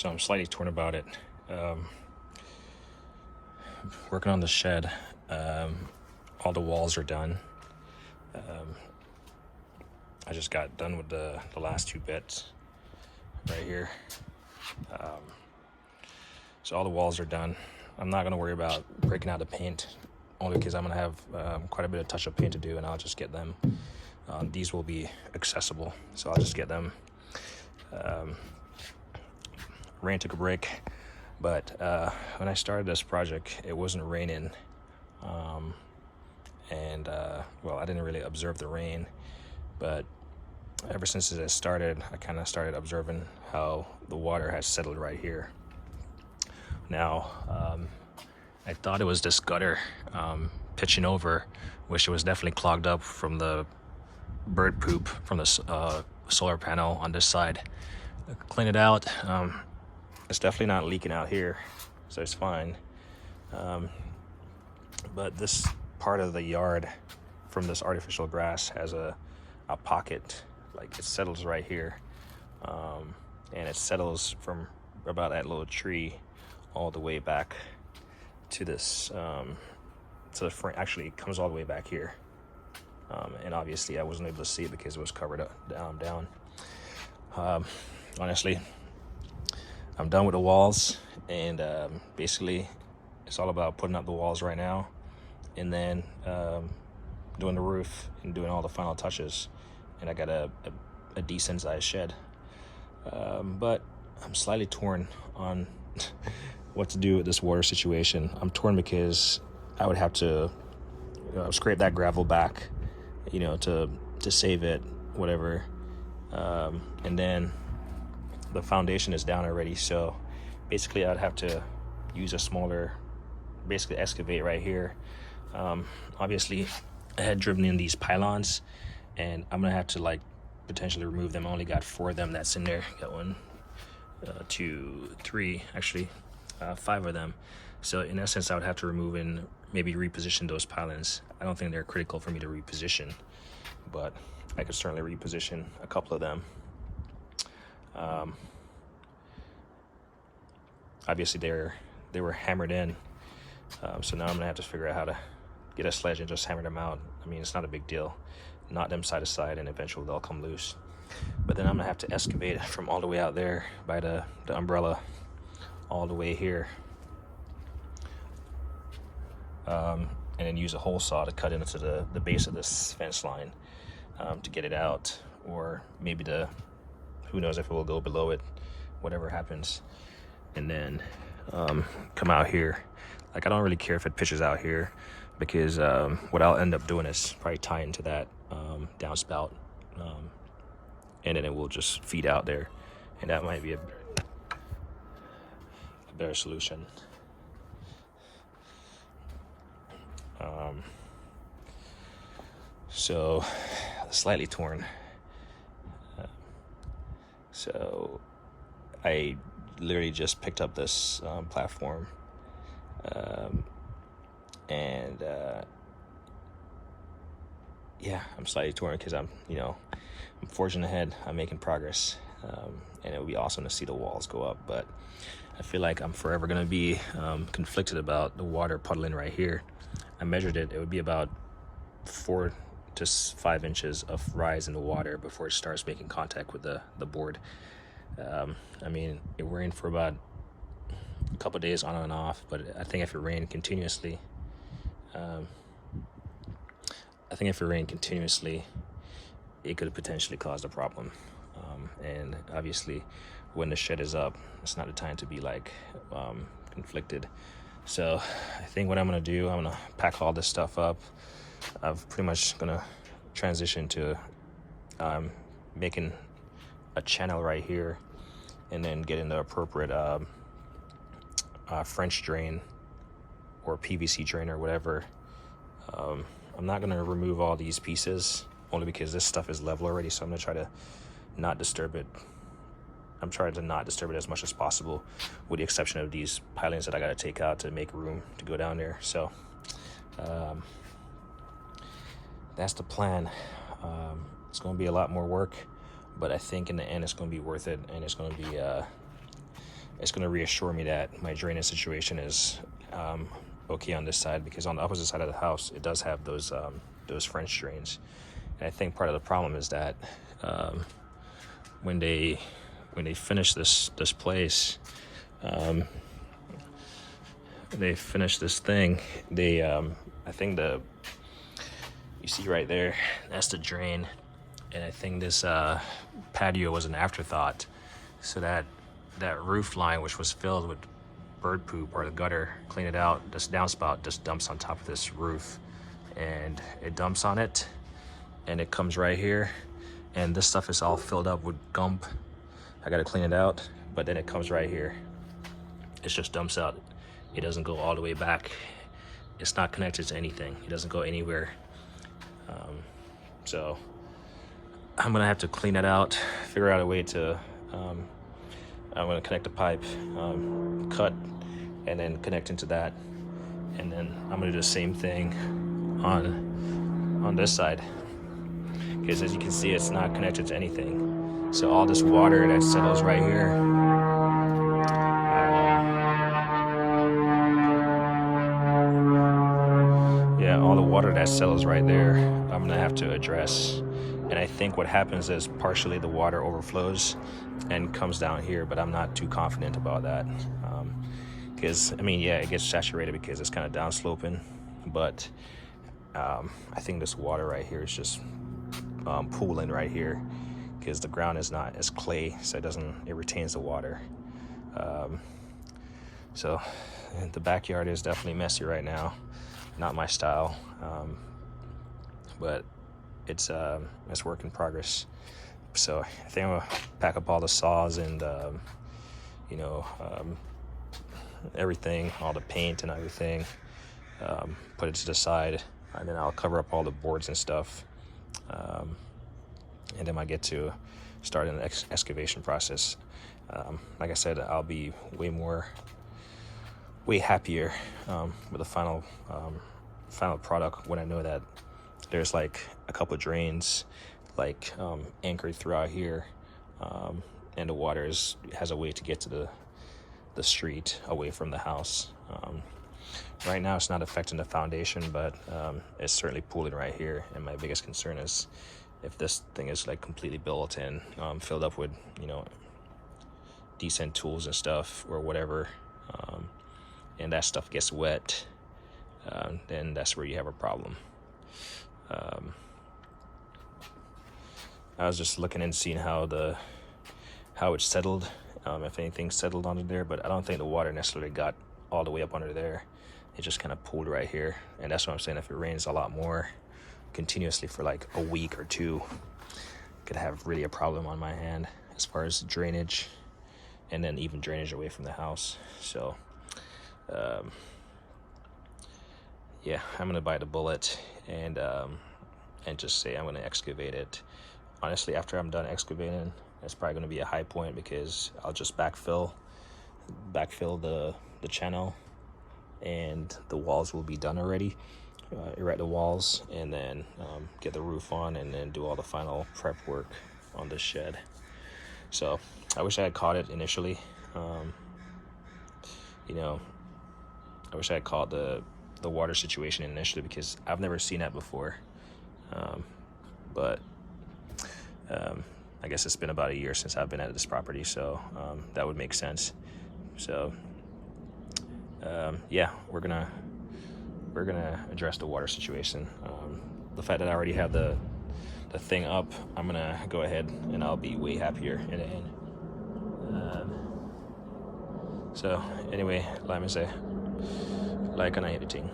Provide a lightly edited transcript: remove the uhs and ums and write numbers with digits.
So I'm slightly torn about it. Um, Working on the shed. All the walls are done. I just got done with the last two bits right here. So all the walls are done. I'm not gonna worry about breaking out the paint, only because I'm gonna have quite a bit of touch-up paint to do, and I'll just get them. These will be accessible, so I'll just get them. Rain took a break, but when I started this project, it wasn't raining, and well, I didn't really observe the rain, but ever since it has started, I kind of started observing how the water has settled right here. Now, I thought it was this gutter pitching over, which was definitely clogged up from the bird poop from the solar panel on this side. I clean it out. It's definitely not leaking out here, so it's fine. But this part of the yard from this artificial grass has a pocket, like it settles right here, and it settles from about that little tree all the way back to this to the front. Actually, it comes all the way back here, and obviously I wasn't able to see it because it was covered up down. Honestly, I'm done with the walls, and basically it's all about putting up the walls right now, and then doing the roof and doing all the final touches. And I got a decent sized shed, but I'm slightly torn on what to do with this water situation. I'm torn because I would have to scrape that gravel back, to save it, whatever, and then the foundation is down already, so basically I'd have to use a smaller, basically excavate right here. Obviously I had driven in these pylons, and I'm gonna have to potentially remove them. I only got 4 of them that's in there. Got 1, 2, 3, actually 5 of them. So in essence, I would have to remove and maybe reposition those pylons. I don't think they're critical for me to reposition, but I could certainly reposition a couple of them. Obviously they were hammered in, so now I'm gonna have to figure out how to get a sledge and just hammer them out. I mean, it's not a big deal. Knot them side to side, and eventually they'll come loose. But then I'm gonna have to excavate from all the way out there by the umbrella all the way here, and then use a hole saw to cut into the base of this fence line, to get it out, or maybe who knows if it will go below it, whatever happens, and then come out here. I don't really care if it pitches out here, because what I'll end up doing is probably tie into that downspout, and then it will just feed out there, and that might be a better solution. So slightly torn. So I literally just picked up this platform, and yeah, I'm slightly torn because I'm forging ahead. I'm making progress, and it would be awesome to see the walls go up, but I feel like I'm forever gonna be conflicted about the water puddling right here. I measured it. It would be about 4 to 5 inches of rise in the water before it starts making contact with the board. I mean, it rained for about a couple of days on and off, but I think if it rained continuously, it could potentially cause a problem. And obviously, when the shed is up, it's not the time to be conflicted. So I think what I'm gonna do, I'm gonna pack all this stuff up. I'm pretty much gonna transition to making a channel right here, and then getting the appropriate French drain or PVC drain or whatever. I'm not gonna remove all these pieces, only because this stuff is level already, so I'm gonna try to not disturb it. I'm trying to not disturb it as much as possible, with the exception of these pilings that I gotta take out to make room to go down there. So that's the plan. It's gonna be a lot more work, but I think in the end it's gonna be worth it, and it's gonna be it's going to reassure me that my drainage situation is okay on this side, because on the opposite side of the house it does have those French drains. And I think part of the problem is that when they finish this place, they finish this thing, they I think you see right there, that's the drain, and I think this patio was an afterthought, so that roof line, which was filled with bird poop, or the gutter, clean it out, this downspout just dumps on top of this roof, and it dumps on it, and it comes right here, and this stuff is all filled up with gump. I gotta clean it out, but then it comes right here. It just dumps out. It doesn't go all the way back. It's not connected to anything. It doesn't go anywhere. So I'm gonna have to clean it out, figure out a way to, I'm gonna connect the pipe, cut, and then connect into that. And then I'm gonna do the same thing on this side, because as you can see, it's not connected to anything. So all this water that settles right here, all the water that settles right there, I'm gonna have to address. And I think what happens is partially the water overflows and comes down here, but I'm not too confident about that, because I mean, yeah, it gets saturated because it's kind of downsloping, but I think this water right here is just pooling right here, because the ground is not as clay, so it retains the water. So the backyard is definitely messy right now. Not my style, but it's work in progress. So I think I'm gonna pack up all the saws and everything, all the paint and everything, put it to the side, and then I'll cover up all the boards and stuff, and then I get to start an excavation process. Like I said, I'll be way happier with the final product when I know that there's like a couple of drains like anchored throughout here, and the water has a way to get to the street away from the house. Right now it's not affecting the foundation, but it's certainly pooling right here, and my biggest concern is if this thing is like completely built and filled up with decent tools and stuff or whatever, and that stuff gets wet, then that's where you have a problem. I was just looking and seeing how it's settled, if anything settled under there, but I don't think the water necessarily got all the way up under there. It just kind of pooled right here, and that's what I'm saying. If it rains a lot more continuously for like a week or two, I could have really a problem on my hand as far as drainage, and then even drainage away from the house. So yeah, I'm gonna bite the bullet and just say I'm gonna excavate it. Honestly, after I'm done excavating, it's probably gonna be a high point, because I'll just backfill the channel, and the walls will be done already. Erect the walls, and then get the roof on, and then do all the final prep work on this shed. So I wish I had caught it initially. I wish I had caught the water situation initially, because I've never seen that before. But I guess it's been about a year since I've been at this property, so that would make sense. So yeah, we're gonna address the water situation. The fact that I already have the thing up, I'm gonna go ahead and I'll be way happier in the end. So anyway, let me say, like on editing.